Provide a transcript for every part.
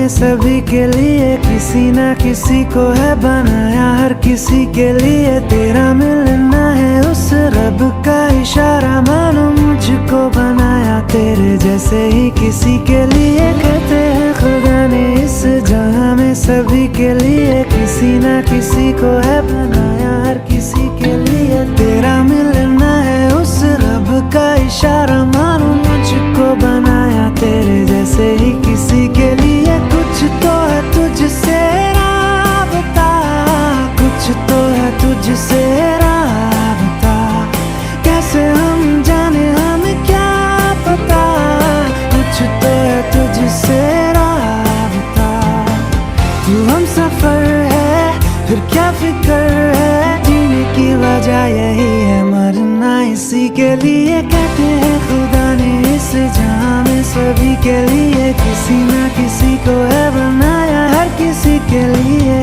में सभी के लिए किसी ना किसी को है बनाया, हर किसी के लिए तेरा मिलना है उस रब का इशारा। मानो मुझको बनाया तेरे जैसे ही किसी के लिए, कहते हैं खुदा ने इस जहां में सभी के लिए किसी ना किसी को है बनाया, हर किसी के लिए तेरा मिलना है उस रब का इशारा। मानो मुझको बनाया तेरे जैसे ही किसी के लिए, कुछ तो है तुझसे राबता, कुछ तो है तुझसे राबता, कैसे हम जाने हमें क्या पता, कुछ तो है तुझसे राबता। तू हम सफर है फिर क्या फिक्र है, जीने की वजह यही है मरना इसी के लिए। कहते हैं खुदा ने इस जहां में सभी के लिए किसी ना किसी को है बनाया, हर किसी के लिए।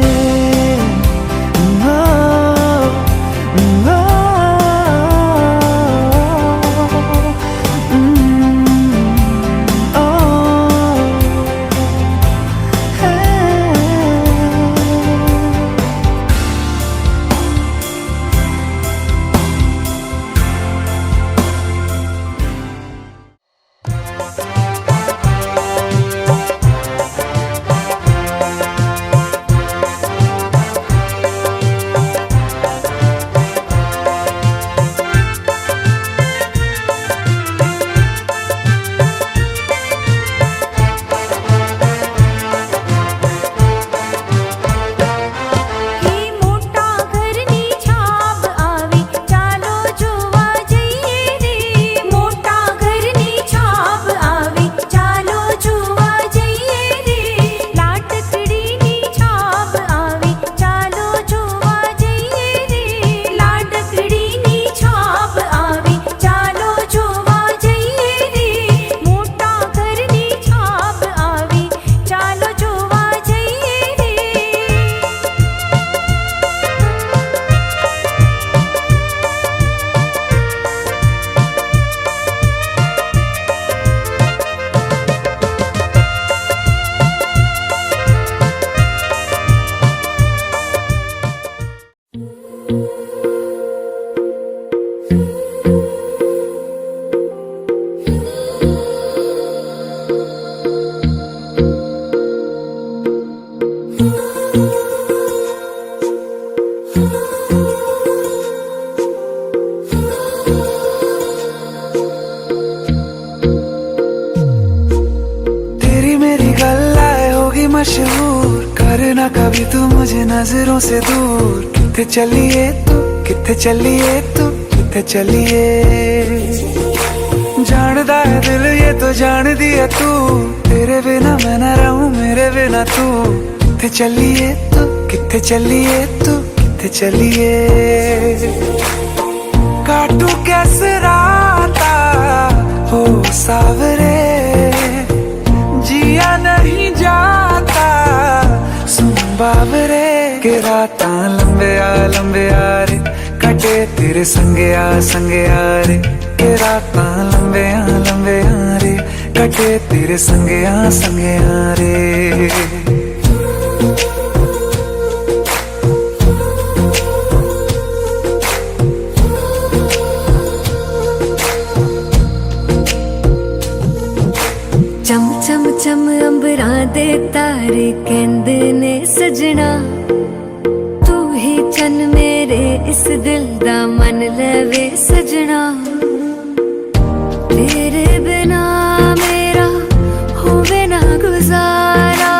मशहूर करना कभी तू मुझे नजरों से दूर, किथे चलिए तू, किथे चलिए तू, किथे चलिए। जानदा है दिल ये तो जान दिया तू, तेरे बिना मैं न रहूं मेरे बिना तू। किथे चलिए तू, किथे चलिए तू, किथे चलिए। काटू कैसे राता हो सावरे, जिया नहीं जाता सुन बाबरे। के रात लंबे आ रे, कटे तेरे संगे आ रे। के रात लंबे आ रे, कटे तेरे संगे आ रे। चम चम चम अंबरां दे तारे कहंदे ने सजना, तू ही चन मेरे इस दिल दा मन लवे सजना। तेरे बिना मेरा होवे ना गुजारा,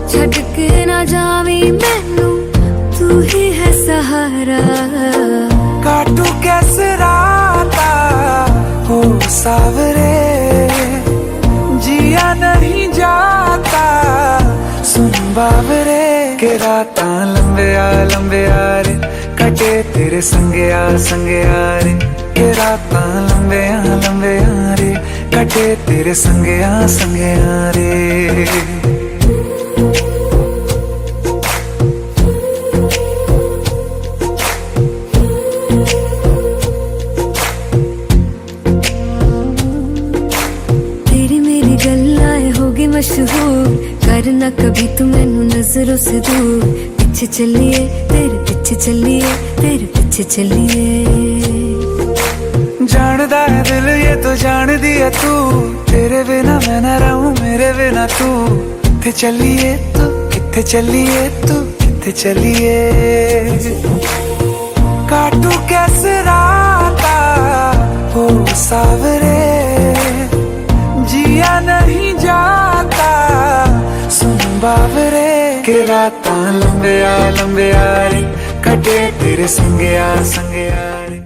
छड़ के ना जावी मैनू तू ही है सहारा। काटू कैसे राता हो सावरे, जिया नहीं जाता सुन बाबरे। के रात लंबे आ रे, कटे तेरे संगे आ रे। के रात लंबे आ रे, कटे तेरे संगे आ रे। मशहूर करना कभी तू मैनू नजरों से दूर, पीछे चलिए तेरे पीछे चलिए तेरे पीछे चलिए। जानदा है दिल ये तो जान दिया तू, तेरे बिना मैं न रहूं मेरे बिना तू। किथे चलिए तू किथे चलिए तू किथे चलिए, काटू कैसे राता हो सावरे, जिया नहीं जाता सुन बावरे। के राता लंबिया लंबिया रे कटे तेरे संगया संगया रे।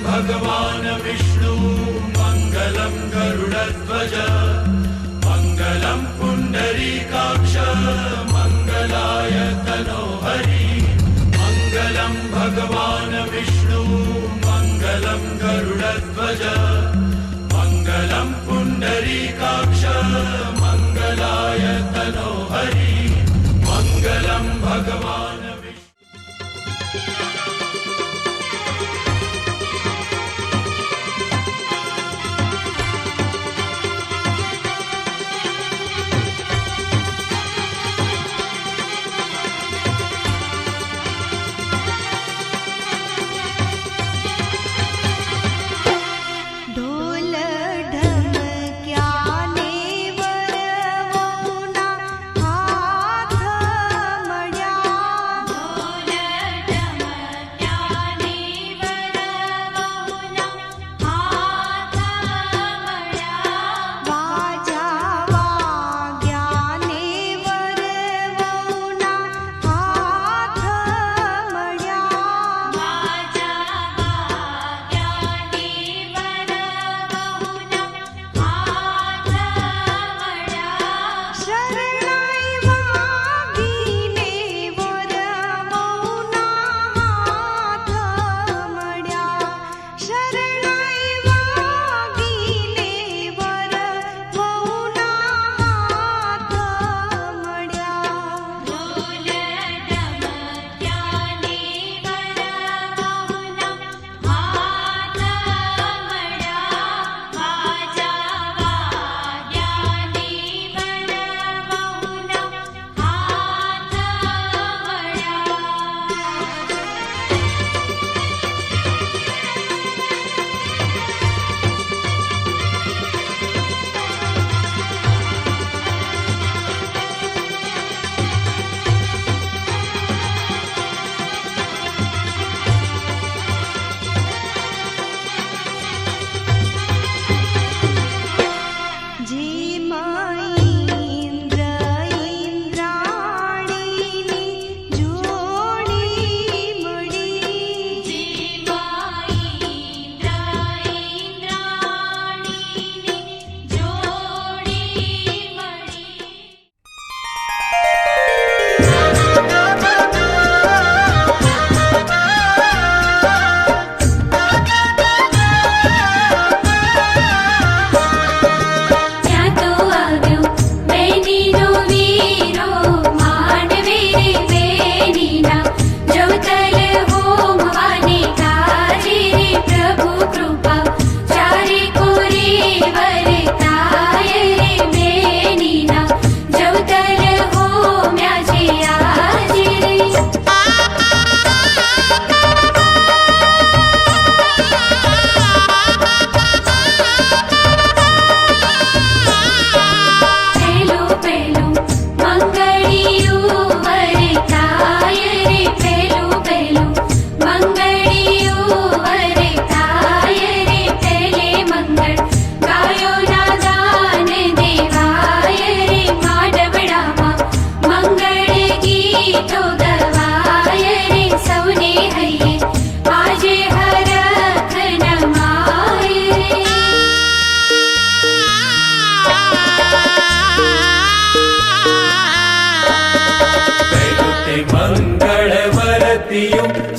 भगवान विष्णु मङ्गलं गरुडध्वज मङ्गलं पुण्डरीकाक्ष मङ्गलाय तनोहरि मङ्गलं भगवान् विष्णु मङ्गलं गरुडध्वज मङ्गलं पुण्डरीकाक्ष मङ्गलाय तनोहरि मङ्गलं भगवान्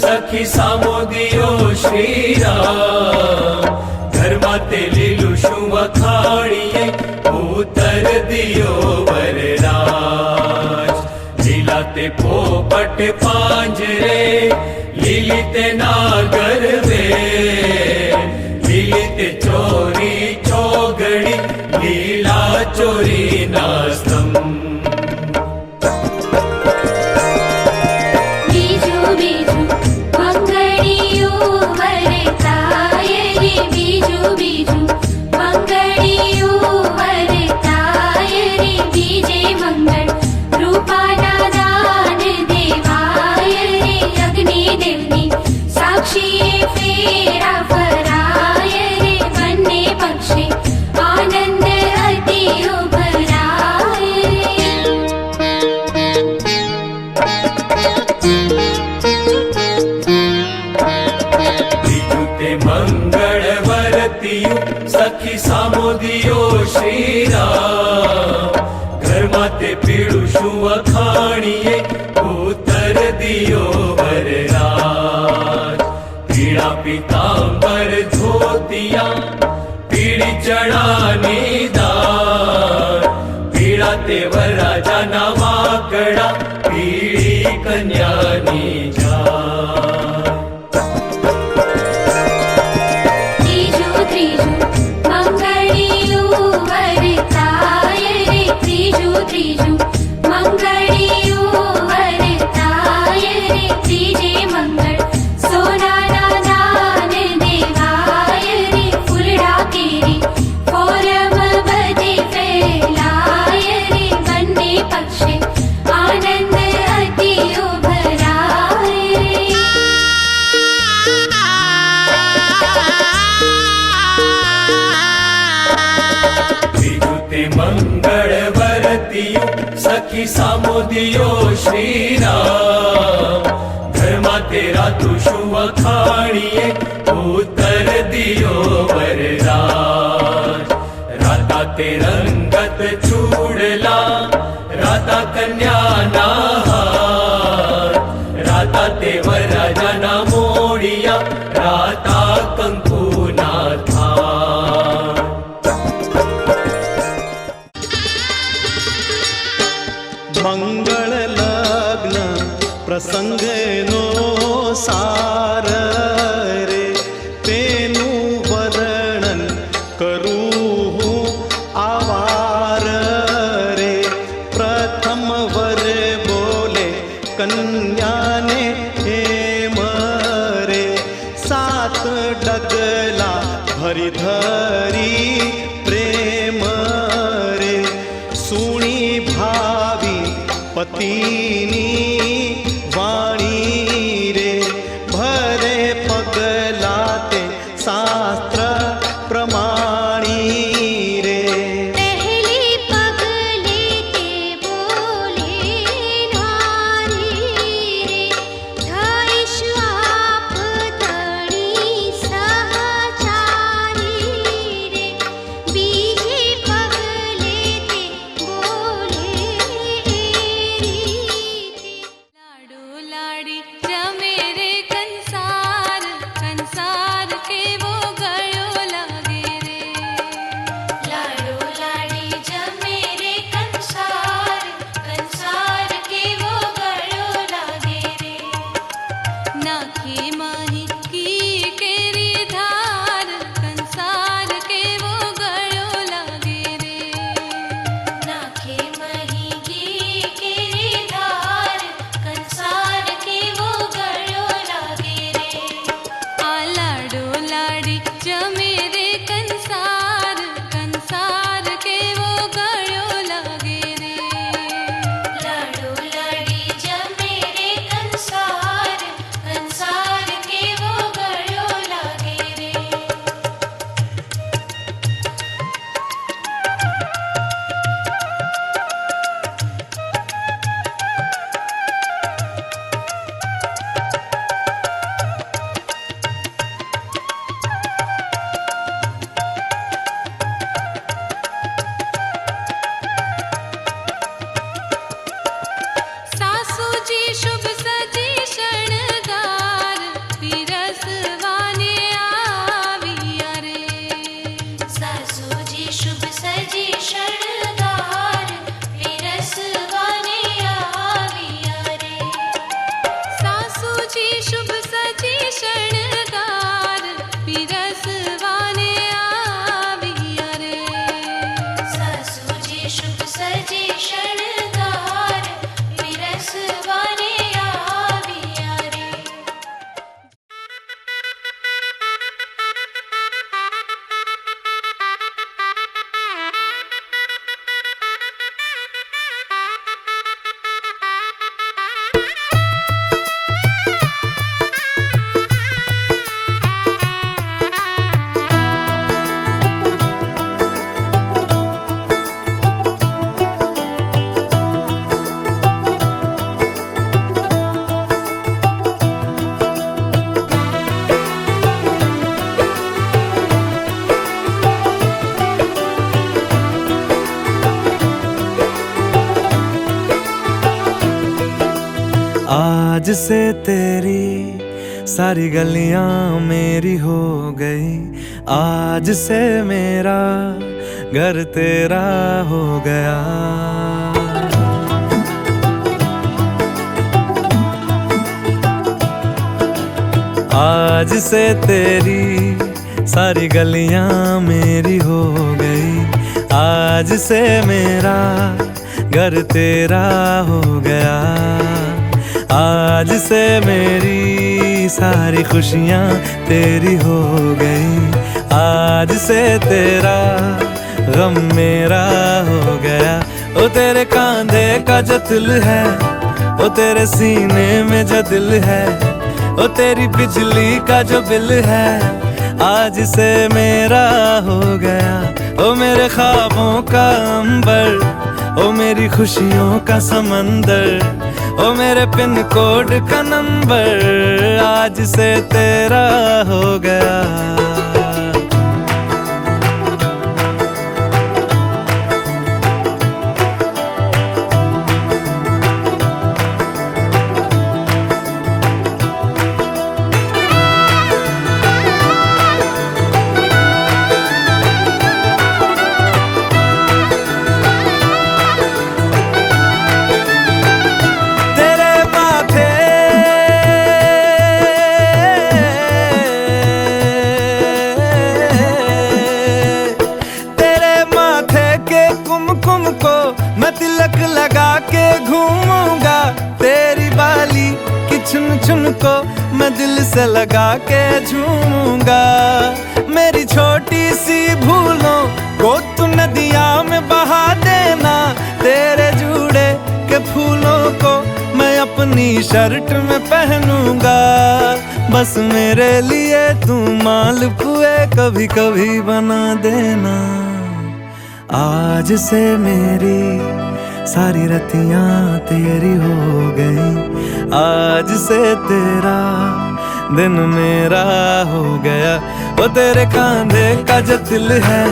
सखी सामोदियो श्रीराम घरमा ते લીલું શું વખાણીએ ઉતર દિયો વરરાજ લીલા તે પોપટ પાંજરે લીલી તે નાગર વે લીલી તે ચોરી ચોગડી લીલા ચોરી નાસ્તમ आनंद अति उभराय रे। વરતિયું સખી સામોદિયો શ્રીરામ ઘરમાં તે પીળું શું વખાણીએ ઉત્તર દિયો વરરાજ પીળા પીતાંબર ધોતિયા પીળી ચણાની દાળ પીળા તે વરરાજાના વાકડા પીળી કન્યાની જા ત્રીજું મંગળિયું વરતાય રે ત્રીજે મંગળ સોનાના દાન દેવાય રે ફૂલડા કેરી ફોરમ બધે ફેલાય રે બંને પક્ષે આનંદ અતિ ઉભરાય તે મંગળ વરતિયું સખી સામોદિયો શ્રીરામ ઘરમાં તેરા તું શું વખાણીએ ઉત્તર દિયો વરરાજ રાતા તે રંગત ચૂડલા રાતા કન્યાના હાર રાતા તે વરરાજાના મોડિયા રાતા કંકુના થાળ મંગળ લગ્ન પ્રસંગનો સાર રે તેનું વર્ણન કરું હું આવાર રે પ્રથમ વર બોલે કન્યાને હેમ રે સાત ડગલા ભરી ધરી પ્રેમ રે સુણી ભાવી પતિની વાણી રે ભરે પગલા તે શાસ્ત્ર પ્રમાણી રે પહેલી પગલે તે બોલે નારી રે થઈશ આપ તણી સહચારી રે બીજી પગલે તે બોલે એરી आज से तेरी सारी गलियां मेरी हो गई, आज से मेरा घर तेरा हो गया। आज से तेरी सारी गलियां मेरी हो गई, आज से मेरा घर तेरा हो गया। आज से मेरी सारी खुशियां तेरी हो गई, आज से तेरा गम मेरा हो गया। ओ तेरे कांधे का जो दिल है, ओ तेरे सीने में जो दिल है, ओ तेरी बिजली का जो बिल है, आज से मेरा हो गया। ओ मेरे ख्वाबों का अंबर, ओ मेरी खुशियों का समंदर, ओ मेरे पिन कोड का नंबर, आज से तेरा हो गया। तिलक लगा के घूमूंगा, तेरी बाली की चुन चुन को मैं दिल से लगा के झूमूंगा। मेरी छोटी सी भूलों को तू नदिया में बहा देना, तेरे जूड़े के फूलों को मैं अपनी शर्ट में पहनूंगा। बस मेरे लिए तू मालपुए कभी कभी बना देना। आज से मेरी सारी रतियां तेरी हो गई, आज से तेरा दिन मेरा हो गया। ओ तेरे कांधे का जो दिल है,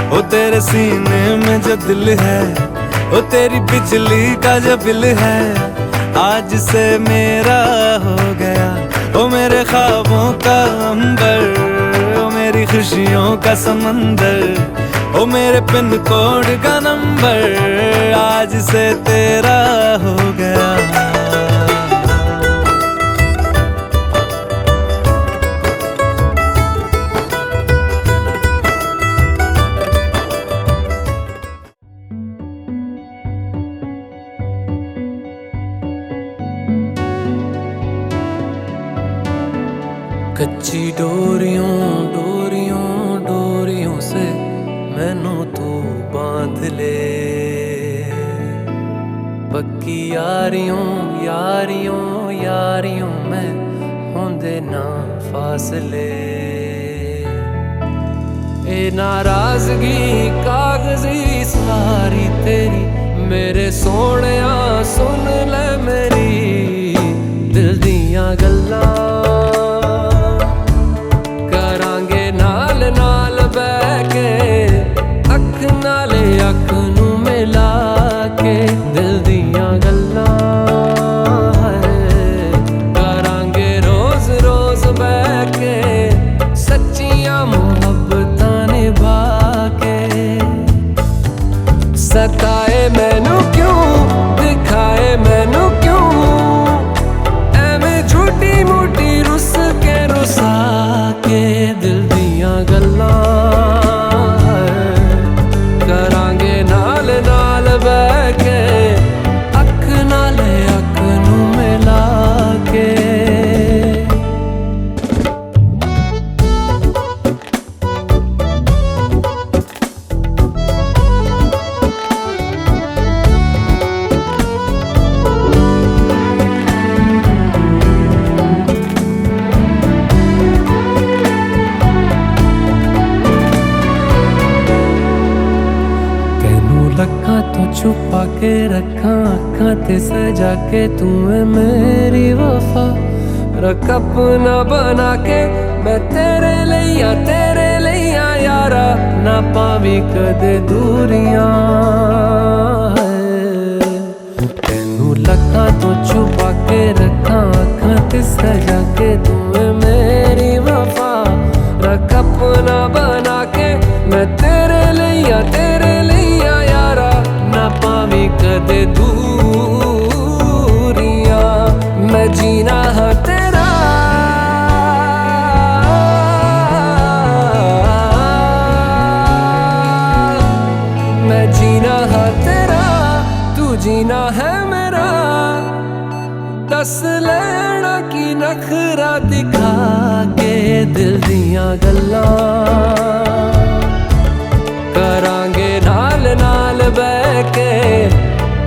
ओ तेरे सीने में जो दिल है, ओ तेरी बिजली का जो बिल है, आज से मेरा हो गया। ओ मेरे ख्वाबों का अंबर, ओ मेरी खुशियों का समंदर, ओ मेरे पिन कोड का नंबर, आज से तेरा हो गया। कच्ची डोरियों डोरियों डोरियों से मैनू तू बांध ले, पक्की यारियों यारियों यारियों में होंदे ना फासले। ए नाराजगी कागजी सारी तेरी, मेरे सोहणिया सुन ले मेरी दिल दियां गल्लां, करांगे नाल नाल बैठ के, अख नाले अख नू मिला के दिल दियां गल्लां करांगे रोज रोज बैठ के, सच्चियां मुहब्बतां निभा के। सताए मैनू क्यों, दिखाए मैनू क्यों, एवें झूठी मूठी रुस के रुसा के दिल दियां गल्लां करांगे नाल नाल बैठ के, अख नाले अख नू मिला के। लखां तो छुपा के रखा अखां ते सजा के, तू है मेरी वफा रख अपना बना के। मैं तेरे लिया यारा, ना पावी कदे दूरियां। तेनू लखां तो छुपा के रखा सजा के तूने मेरी वफा रख अपना बना के मैं तेरे लिया यारा ना पावी कदे दूरियां मैं जीना है तेरा मैं जीना है तेरा तू जीना है मेरा दस लेना की नखरा दिखा के दिल दियां गल्लां करांगे नाल नाल बह के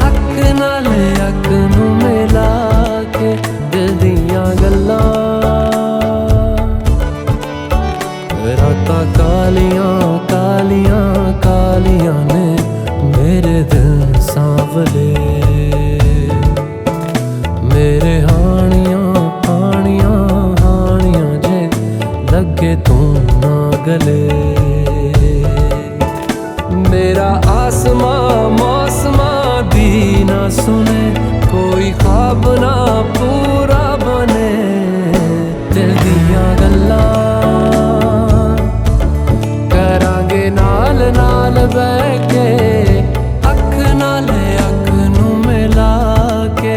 अख नाल अख नू मिला के दिल दियां गल्लां रातां कालियां कालियां कालियां ने मेरे दिल सांवले मेरे हानियां हानियां हानियां जे लगे तू ना गले मेरा आसमां मौसमां दी ना सुने कोई ख्वाब ना पूरा बने दिल दियां गल्लां करांगे नाल नाल बह के अख नाल अख नू मिला के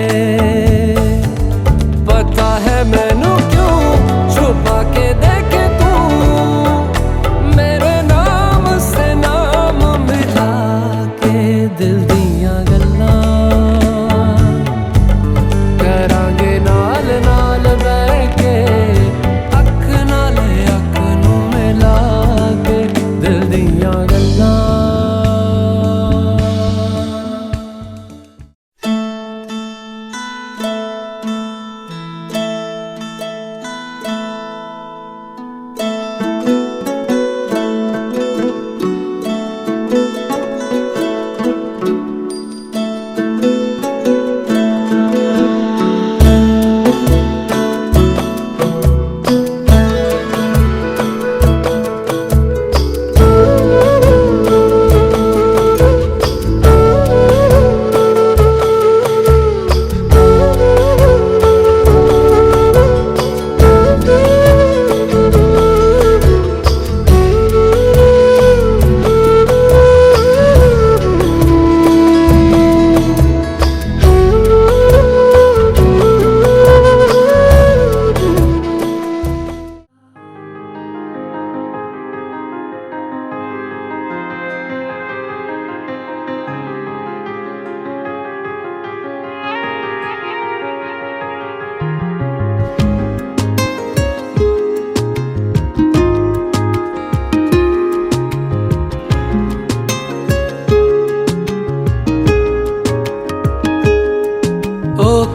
पता है मैनू क्यों छुपा के देखे तू मेरे नाम से नाम मिला के दिल दियां गल्लां करांगे नाल नाल बह के अख नाल अख नू मिला के दिल दियां गल्लां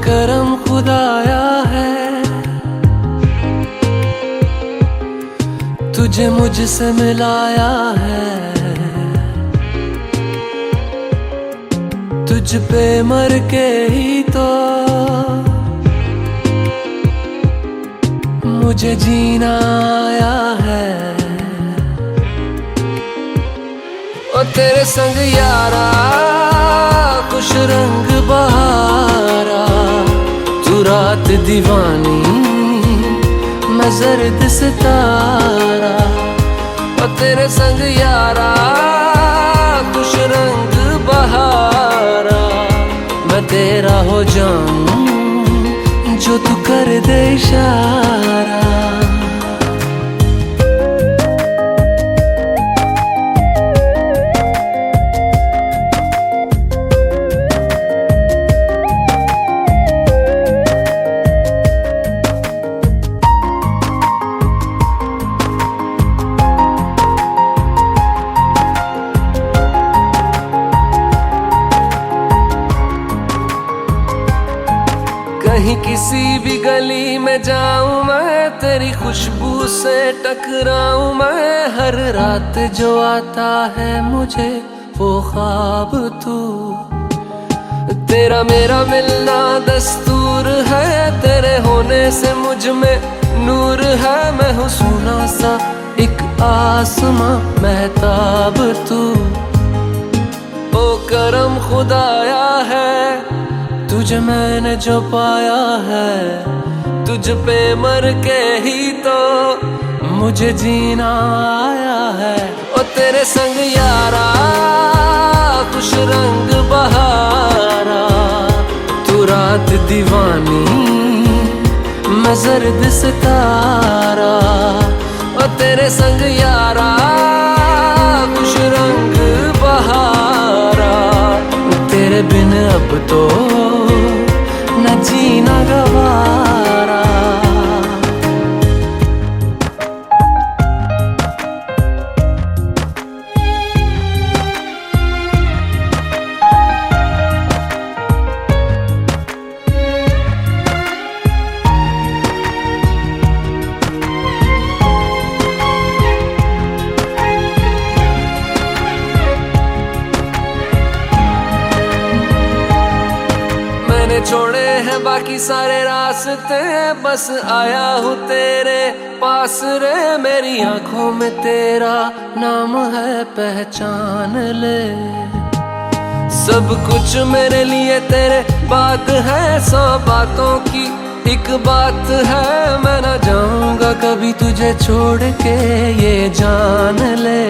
करम खुदाया है तुझे मुझसे मिलाया है तुझ पे मर के ही तो मुझे जीना आया है ओ तेरे संग यारा खुश रंग बहारा तू रात दीवानी मैं जर्द सितारा ओ तेरे संग यारा खुश रंग बहारा मैं तेरा हो जाऊं जो तू कर दे इशारा कहीं किसी भी गली में जाऊं मैं तेरी खुशबू से टकराऊं मैं हर रात जो आता है मुझे वो ख्वाब तू तेरा मेरा मिलना दस्तूर है तेरे होने से मुझ में नूर है मैं हूँ सोना सा एक आसमां महताब तू ओ करम खुदाया है तुझे मैंने जो पाया है तुझ पे मर के ही तो मुझे जीना आया है। ओ तेरे संग यारा खुश रंग बहारा, तू रात दीवानी मैं जर्द सितारा। ओ तेरे संग यारा खुश रंग बहारा, तेरे बिन अब तो न जीना गवारा। छोड़े हैं बाकी सारे रास्ते, बस आया हूँ तेरे पास रे। मेरी आंखों में तेरा नाम है, पहचान ले। सब कुछ मेरे लिए तेरे बात है, 100 बातों की एक बात है। मैं ना जाऊंगा कभी तुझे छोड़ के, ये जान ले।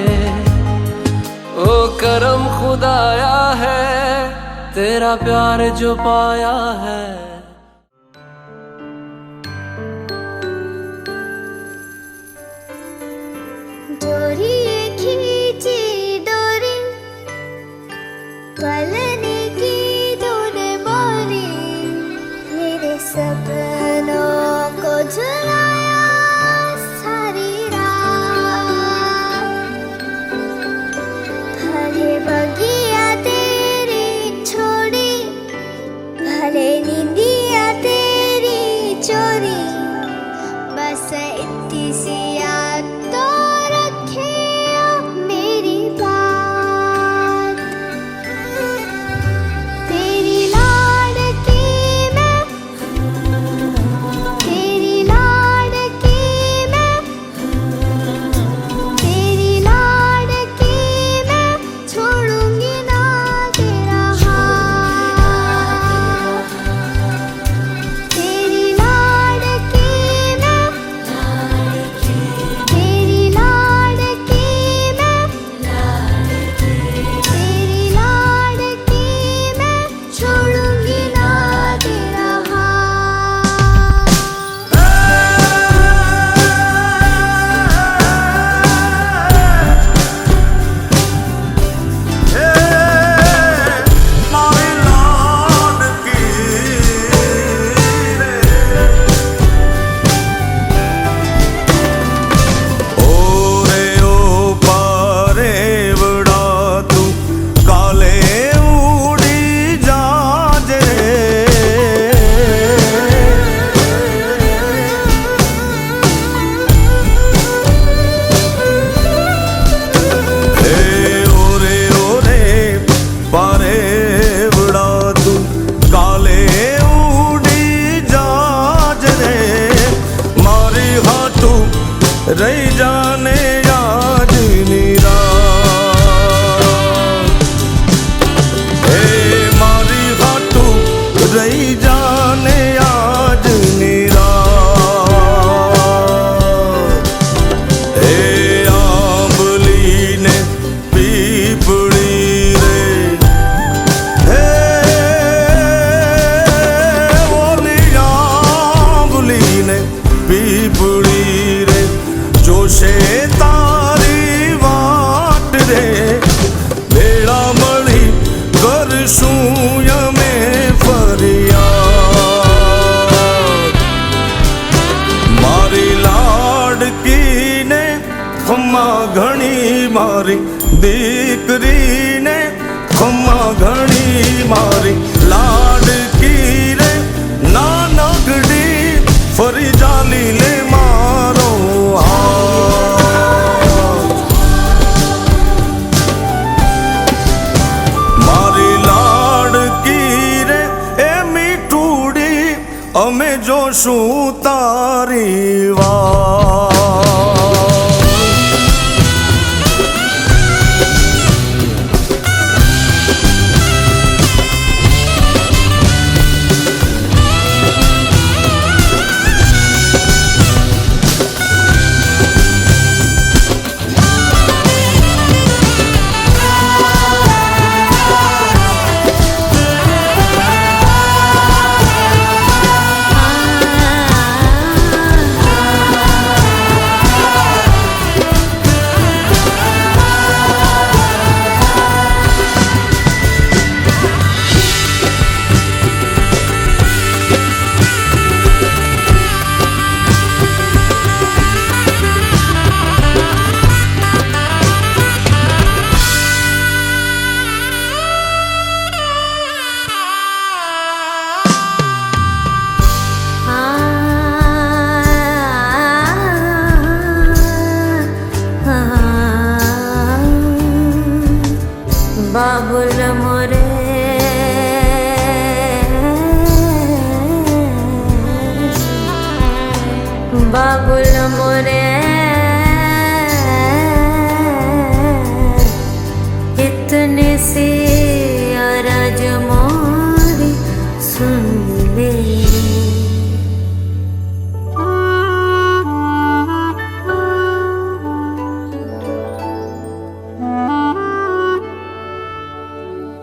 ओ करम खुदाया है तेरा प्यार जो पाया है। डोरी खींची डोरी, पलने की तूने मोरी, मेरे सपनों को झुलाया सारी रात। भले बगिया भले नींदिया तेरी चोरी, बस इतनी सी याद तो रखे मेरी बात। तेरी लाडकी मैं, तेरी लाडकी मैं, तेरी लाडकी मैं, छोड़ूंगी ना तेरा रही जाने आज नीरा। हे मारी हाटू रही जाने आज नीरा। हे आंबली ने पीपड़ी रे, हे ओली आंबली ने पीपड़ी रे, जोशे तारी वाट रे। बेड़ा मળી करशूं यमे फरियाद। मारी लाडकी ने खम्मा घणी, मारी दीकरी ने खम्मा घणी, मारी लाडकी रे नानकड़ी फरी जाली ले मारो मारी लाडकी रे ए मीठूड़ी अमे जोशू तारी वात।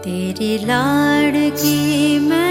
तेरी लाड़की मैं